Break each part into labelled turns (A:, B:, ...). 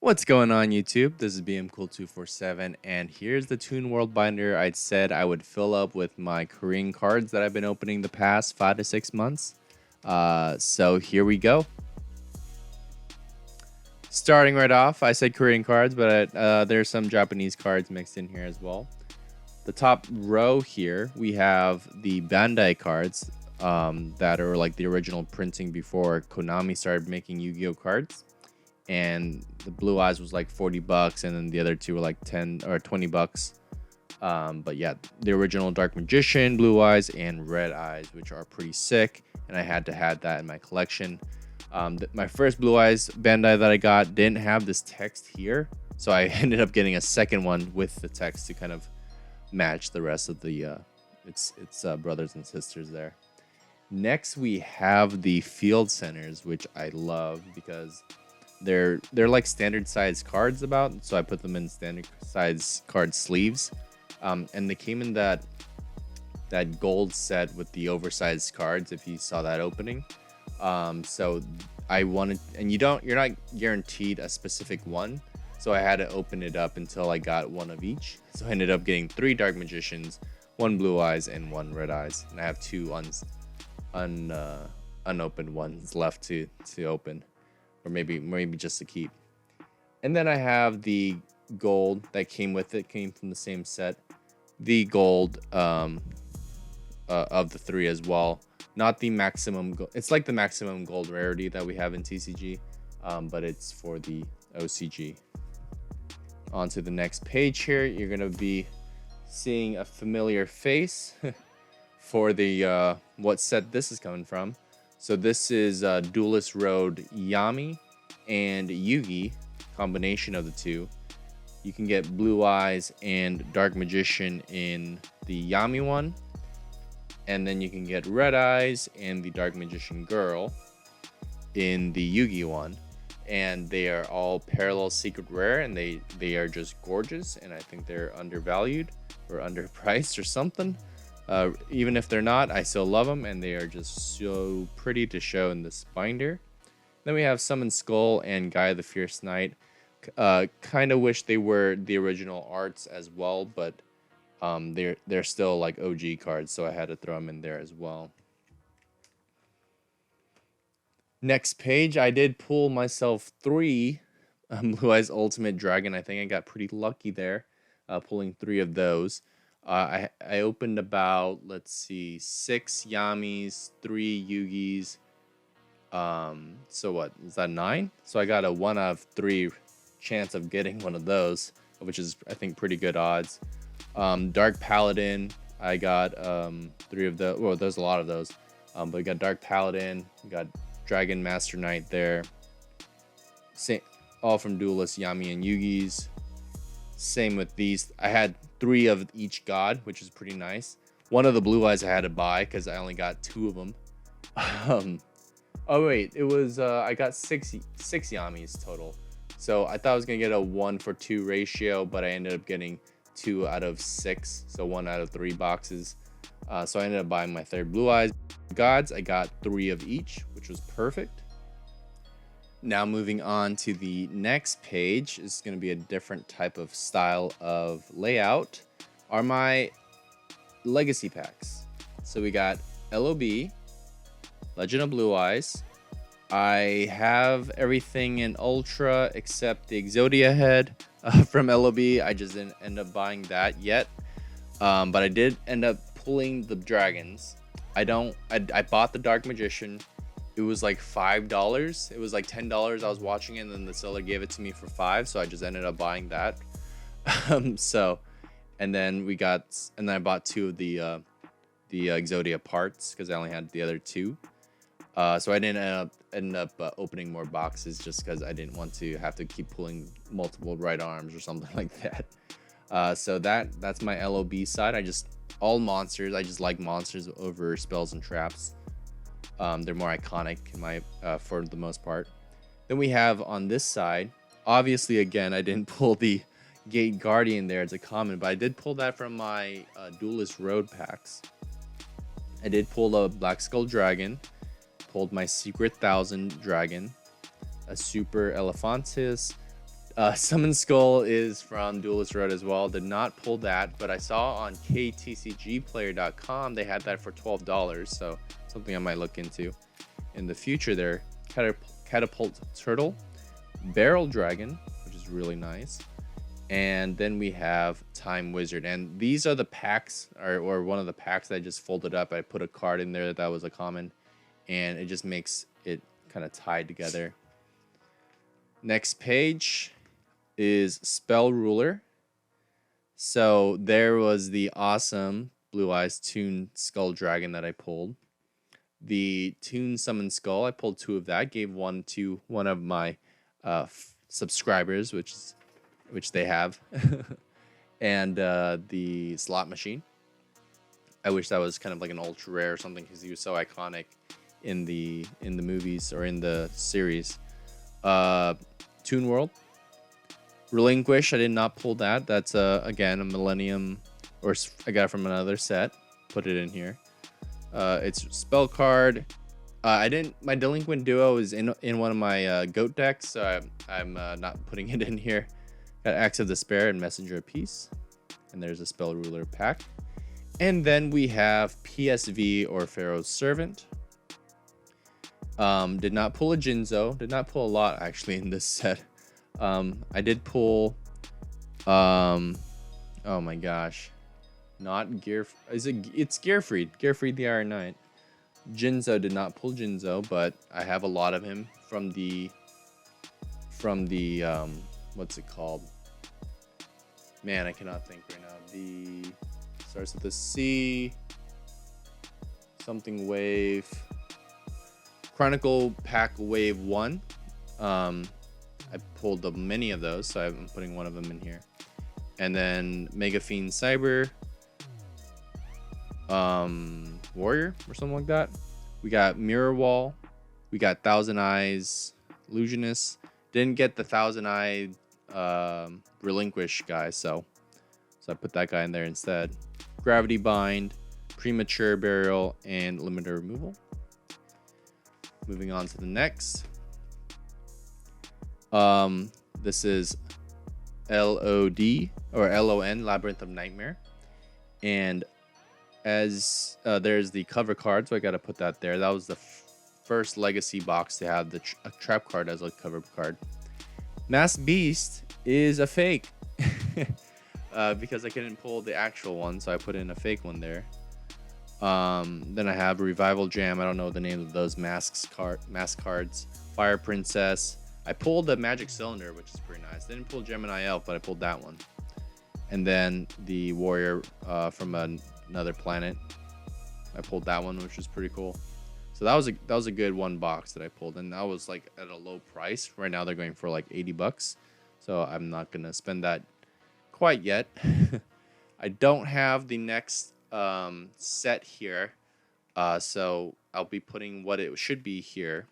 A: What's going on YouTube? This is BMCool247 and here's the Toon World binder I said I would fill up with my Korean cards that I've been opening the past 5 to 6 months. So here we go. Starting right off, I said Korean cards, but there's some Japanese cards mixed in here as well. The top row here, we have the Bandai cards that are like the original printing before Konami started making Yu-Gi-Oh cards. And the Blue Eyes was like $40, and then the other two were like 10 or $20. But yeah, the original Dark Magician, Blue Eyes, and Red Eyes, which are pretty sick, and I had to have that in my collection. My first Blue Eyes Bandai that I got didn't have this text here, so I ended up getting a second one with the text to kind of match the rest of the its brothers and sisters there. Next, we have the Field Centers, which I love because they're like standard size cards so I put them in standard size card sleeves, and they came in that gold set with the oversized cards if you saw that opening. So I wanted, and you're not guaranteed a specific one, so I had to open it up until I got one of each. So I ended up getting 3 Dark Magicians, 1 Blue Eyes, and 1 Red Eyes, and I have 2 unopened ones left to open, or maybe just to keep. And then I have the gold that came with it, came from the same set. The gold of the 3 as well. Not the maximum gold. It's like the maximum gold rarity that we have in TCG, but it's for the OCG. On to the next page here, you're gonna be seeing a familiar face for the what set this is coming from. So this is Duelist Road Yami and Yugi, combination of the two. You can get Blue Eyes and Dark Magician in the Yami one, and then you can get Red Eyes and the Dark Magician Girl in the Yugi one. And they are all parallel secret rare, and they are just gorgeous, and I think they're undervalued or underpriced or something. Even if they're not, I still love them, and they are just so pretty to show in this binder. Then we have Summon Skull and Guy the Fierce Knight. Kind of wish they were the original arts as well, but they're still like OG cards, so I had to throw them in there as well. Next page, I did pull myself 3 Blue Eyes Ultimate Dragon. I think I got pretty lucky there, pulling 3 of those. I opened about, let's see, 6 Yamis, 3 Yugis. So what is that, 9? So I got a 1 out of 3 chance of getting one of those, which is I think pretty good odds. Dark Paladin, I got 3 of those. Well, there's a lot of those, but we got Dark Paladin, we got Dragon Master Knight there. Same, all from Duelist, Yami, and Yugis. Same with these. I had 3 of each god, which is pretty nice. One of the Blue Eyes I had to buy because I only got 2 of them. Oh wait, it was I got 6 Yamis total. So I thought I was gonna get a 1-for-2 ratio, but I ended up getting 2 out of 6, so 1 out of 3 boxes. So I ended up buying my 3rd Blue Eyes gods. I got 3 of each, which was perfect. Now moving on to the next page, is going to be a different type of style of layout, are my legacy packs. So we got LOB, Legend of Blue Eyes. I have everything in Ultra except the Exodia head from LOB. I just didn't end up buying that yet, but I did end up pulling the dragons. I bought the Dark Magician. It was like $5. It was like $10. I was watching it, and then the seller gave it to me for $5, so I just ended up buying that. And then I bought 2 of the Exodia parts because I only had the other 2. So I didn't end up opening more boxes just because I didn't want to have to keep pulling multiple right arms or something like that. So that's my LOB side. All monsters. I just like monsters over spells and traps. They're more iconic for the most part. Then we have on this side, obviously again I didn't pull the Gate Guardian there as a common, but I did pull that from my Duelist Road packs. I did pull the Black Skull Dragon, pulled my Secret 1000 Dragon, a Super Elephantis, Summon Skull is from Duelist Red as well. Did not pull that, but I saw on ktcgplayer.com they had that for $12, so something I might look into in the future there. Catapult Turtle, Barrel Dragon, which is really nice. And then we have Time Wizard. And these are the packs, or one of the packs that I just folded up. I put a card in there that was a common, and it just makes it kind of tied together. Next page is Spell Ruler. So there was the awesome Blue Eyes Toon Skull Dragon that I pulled. The Toon Summon Skull, I pulled 2 of that. Gave one to one of my subscribers, which they have. And the Slot Machine. I wish that was kind of like an ultra rare or something because he was so iconic in the movies or in the series. Toon World. Relinquish, I did not pull that. That's again a Millennium, or I got it from another set. Put it in here. It's spell card. My Delinquent Duo is in one of my goat decks, so I'm not putting it in here. Got Axe of Despair and Messenger of Peace, and there's a Spell Ruler pack. And then we have PSV or Pharaoh's Servant. Did not pull a Jinzo. Did not pull a lot actually in this set. I did pull. Oh my gosh, not Gear. It's Gearfried. Gearfried the Iron Knight. Jinzo did not pull Jinzo, but I have a lot of him from the what's it called? Man, I cannot think right now. The starts with a C. Something wave. Chronicle Pack Wave 1. I pulled many of those, so I'm putting one of them in here. And then Mega Fiend Cyber. Warrior or something like that. We got Mirror Wall. We got Thousand Eyes Illusionist. Didn't get the Thousand Eye Relinquish guy, so I put that guy in there instead. Gravity Bind, Premature Burial, and Limiter Removal. Moving on to the next. This is LOD or LON, Labyrinth of Nightmare. And as there's the cover card, so I got to put that there. That was the first Legacy box to have the trap card as a cover card. Mass Beast is a fake because I couldn't pull the actual one, so I put in a fake one there. Then I have Revival Jam. I don't know the name of those mask cards. Fire Princess. I pulled the Magic Cylinder, which is pretty nice. Didn't pull Gemini Elf, but I pulled that one. And then the Warrior from another planet. I pulled that one, which was pretty cool. So that was a good one box that I pulled, and that was like at a low price. Right now they're going for like $80, so I'm not gonna spend that quite yet. I don't have the next set here, so I'll be putting what it should be here.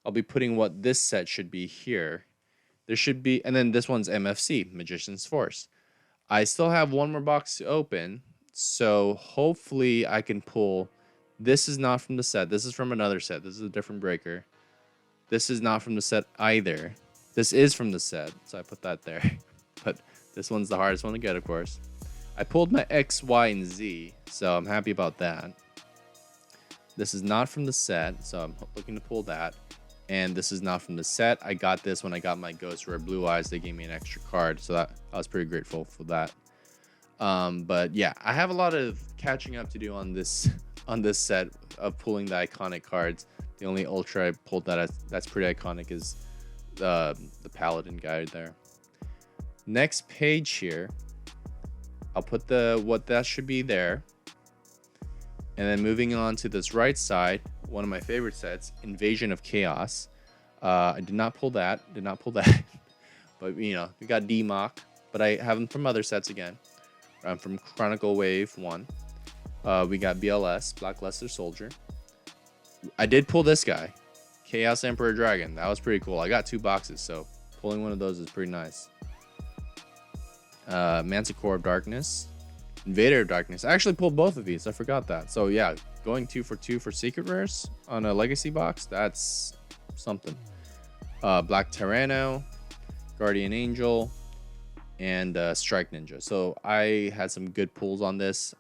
A: I'll be putting what this set should be here. There should be, and then this one's MFC, Magician's Force. I still have one more box to open, so hopefully I can pull. This is not from the set. This is from another set. This is a different breaker. This is not from the set either. This is from the set, so I put that there. But this one's the hardest one to get, of course. I pulled my X, Y, and Z, so I'm happy about that. This is not from the set, so I'm looking to pull that. And this is not from the set. I got this when I got my Ghost Rare Blue Eyes. They gave me an extra card, so I was pretty grateful for that. But yeah, I have a lot of catching up to do on this set of pulling the iconic cards. The only ultra I pulled that's pretty iconic is the Paladin guy there. Next page here, I'll put what that should be there. And then moving on to this right side, one of my favorite sets, Invasion of Chaos. I did not pull that. But, you know, we got D-Mock. But I have them from other sets again. From Chronicle Wave 1. We got BLS, Black Luster Soldier. I did pull this guy, Chaos Emperor Dragon. That was pretty cool. I got 2 boxes, so pulling one of those is pretty nice. Manticore of Darkness. Invader of Darkness. I actually pulled both of these. I forgot that. So yeah, going 2 for 2 for secret rares on a legacy box. That's something. Black Tyranno, Guardian Angel, and Strike Ninja. So I had some good pulls on this.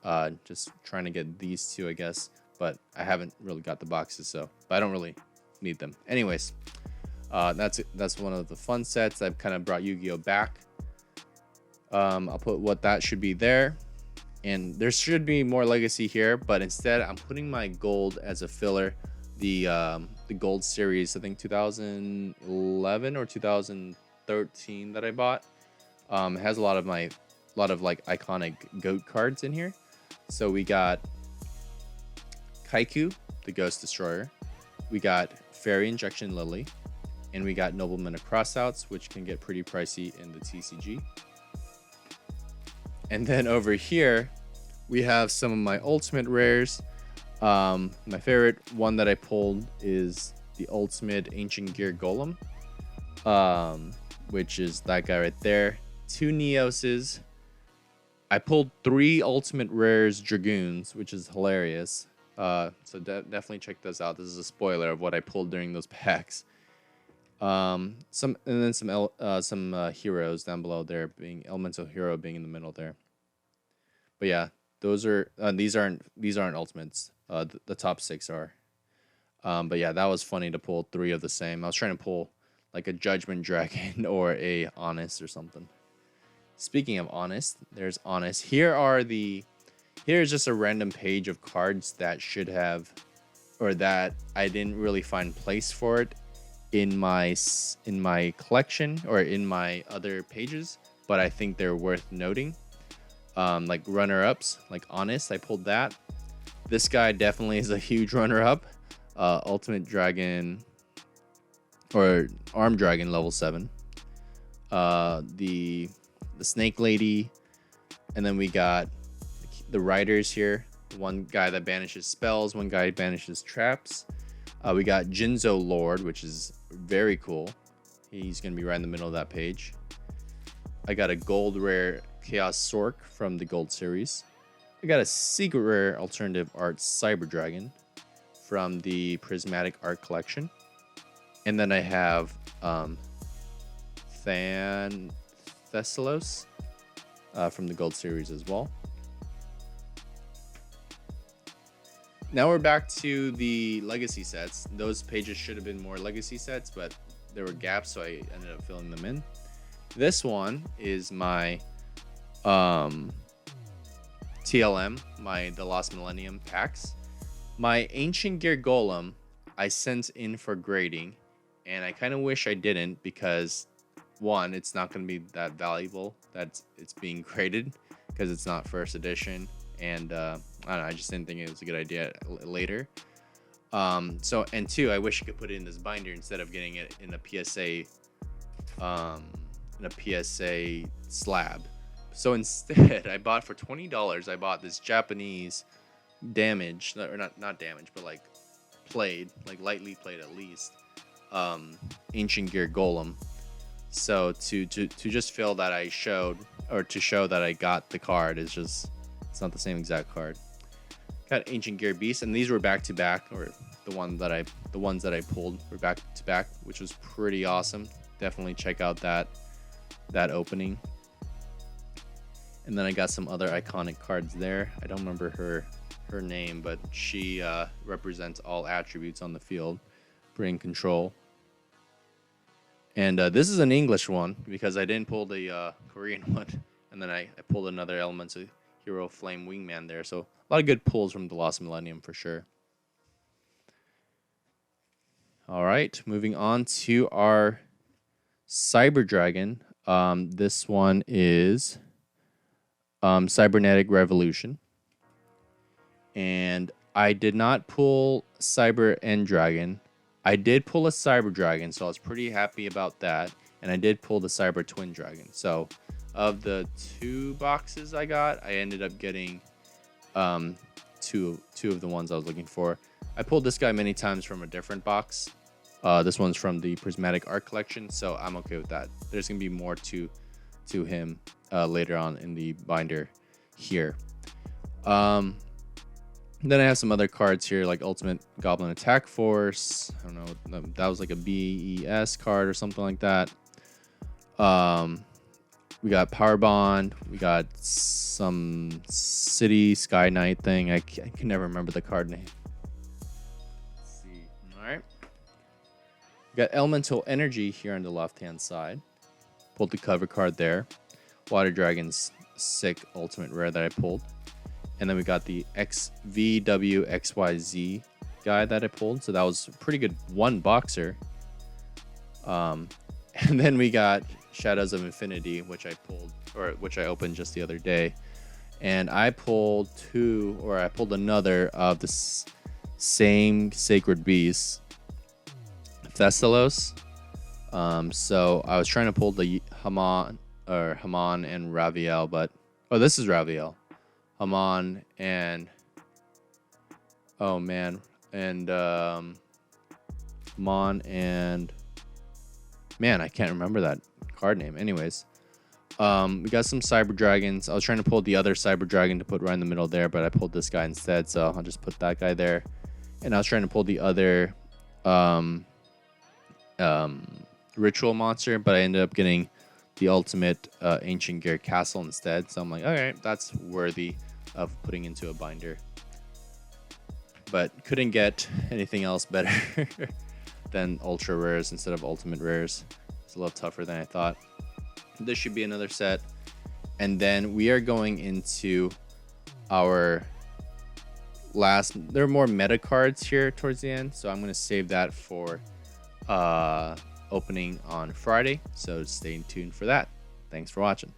A: Just trying to get these two, I guess. But I haven't really got the boxes, so but I don't really need them. Anyways, that's one of the fun sets. I've kind of brought Yu-Gi-Oh back. I'll put what that should be there. And there should be more legacy here, but instead I'm putting my gold as a filler. The gold series, I think 2011 or 2013 that I bought. It has a lot of like iconic GOAT cards in here. So we got Kaiku, the Ghost Destroyer. We got Fairy Injection Lily, and we got Nobleman of Crossouts, which can get pretty pricey in the TCG. And then over here, we have some of my ultimate rares. My favorite one that I pulled is the Ultimate Ancient Gear Golem, which is that guy right there. 2 Neoses. I pulled 3 ultimate rares Dragoons, which is hilarious. So definitely check those out. This is a spoiler of what I pulled during those packs. Some heroes down below there, being Elemental Hero being in the middle there. But yeah, those are these aren't ultimates. The top 6 are. But yeah, that was funny to pull 3 of the same. I was trying to pull like a Judgment Dragon or a Honest or something. Speaking of Honest, there's Honest. Here's just a random page of cards that should have, or that I didn't really find place for it in my collection or in my other pages, but I think they're worth noting. Like runner-ups, like Honest, I pulled that. This guy definitely is a huge runner-up. Ultimate Dragon or Armed Dragon level 7. The Snake Lady, and then we got the Riders here. One guy that banishes spells, one guy banishes traps. We got Jinzo Lord, which is very cool. He's gonna be right in the middle of that page. I got a gold rare Chaos Sork from the gold series. I got a secret rare alternative art Cyber Dragon from the Prismatic Art collection. And then I have Thessalos from the gold series as well. Now we're back to the legacy sets. Those pages should have been more legacy sets, but there were gaps, so I ended up filling them in. This one is my TLM, the Lost Millennium packs. My Ancient Gear Golem I sent in for grading, and I kind of wish I didn't, because one, it's not going to be that valuable that it's being graded because it's not first edition, and I don't know, I just didn't think it was a good idea later. And two, I wish I could put it in this binder instead of getting it in a PSA slab. So instead, I bought for $20. I bought this Japanese damaged, or not damaged, but like played, like lightly played at least, Ancient Gear Golem. So to just feel that I showed, or to show that I got the card, is just, it's not the same exact card. Got Ancient Gear Beast, and these were back to back, or the ones that I pulled were back to back, which was pretty awesome. Definitely check out that opening. And then I got some other iconic cards there. I don't remember her name, but she represents all attributes on the field. Bring control. And this is an English one because I didn't pull the Korean one. And then I pulled another Elemental Hero Flame Wingman there. So a lot of good pulls from the Lost Millennium for sure. All right, moving on to our Cyber Dragon. This one is Cybernetic Revolution. And I did not pull Cyber and Dragon. I did pull a Cyber Dragon, so I was pretty happy about that. And I did pull the Cyber Twin Dragon. So of the 2 boxes I got, I ended up getting two of the ones I was looking for. I pulled this guy many times from a different box. This one's from the Prismatic Art collection, so I'm okay with that. There's gonna be more to him later on in the binder here. Then I have some other cards here, like Ultimate Goblin Attack Force. I don't know, that was like a BES card or something like that. We got Power Bond. We got some City Sky Knight thing. I can never remember the card name. Let's see. All right. We got Elemental Energy here on the left-hand side. Pulled the cover card there. Water Dragon's sick ultimate rare that I pulled. And then we got the XVWXYZ guy that I pulled. So that was a pretty good one boxer. And then we got Shadows of Infinity, which I opened just the other day. And I pulled another of the same Sacred Beasts, Thessalos. So I was trying to pull the Haman and Raviel, but this is Raviel. Haman and Haman and man, I can't remember that card name. Anyways, we got some Cyber Dragons. I was trying to pull the other Cyber Dragon to put right in the middle there, but I pulled this guy instead, so I'll just put that guy there. And I was trying to pull the other Ritual monster, but I ended up getting the ultimate Ancient Gear Castle instead. So I'm like, all right, that's worthy of putting into a binder. But couldn't get anything else better than ultra rares instead of ultimate rares. It's a little tougher than I thought. This should be another set. And then we are going into our last. There are more meta cards here towards the end, so I'm going to save that for opening on Friday. So stay tuned for that. Thanks for watching.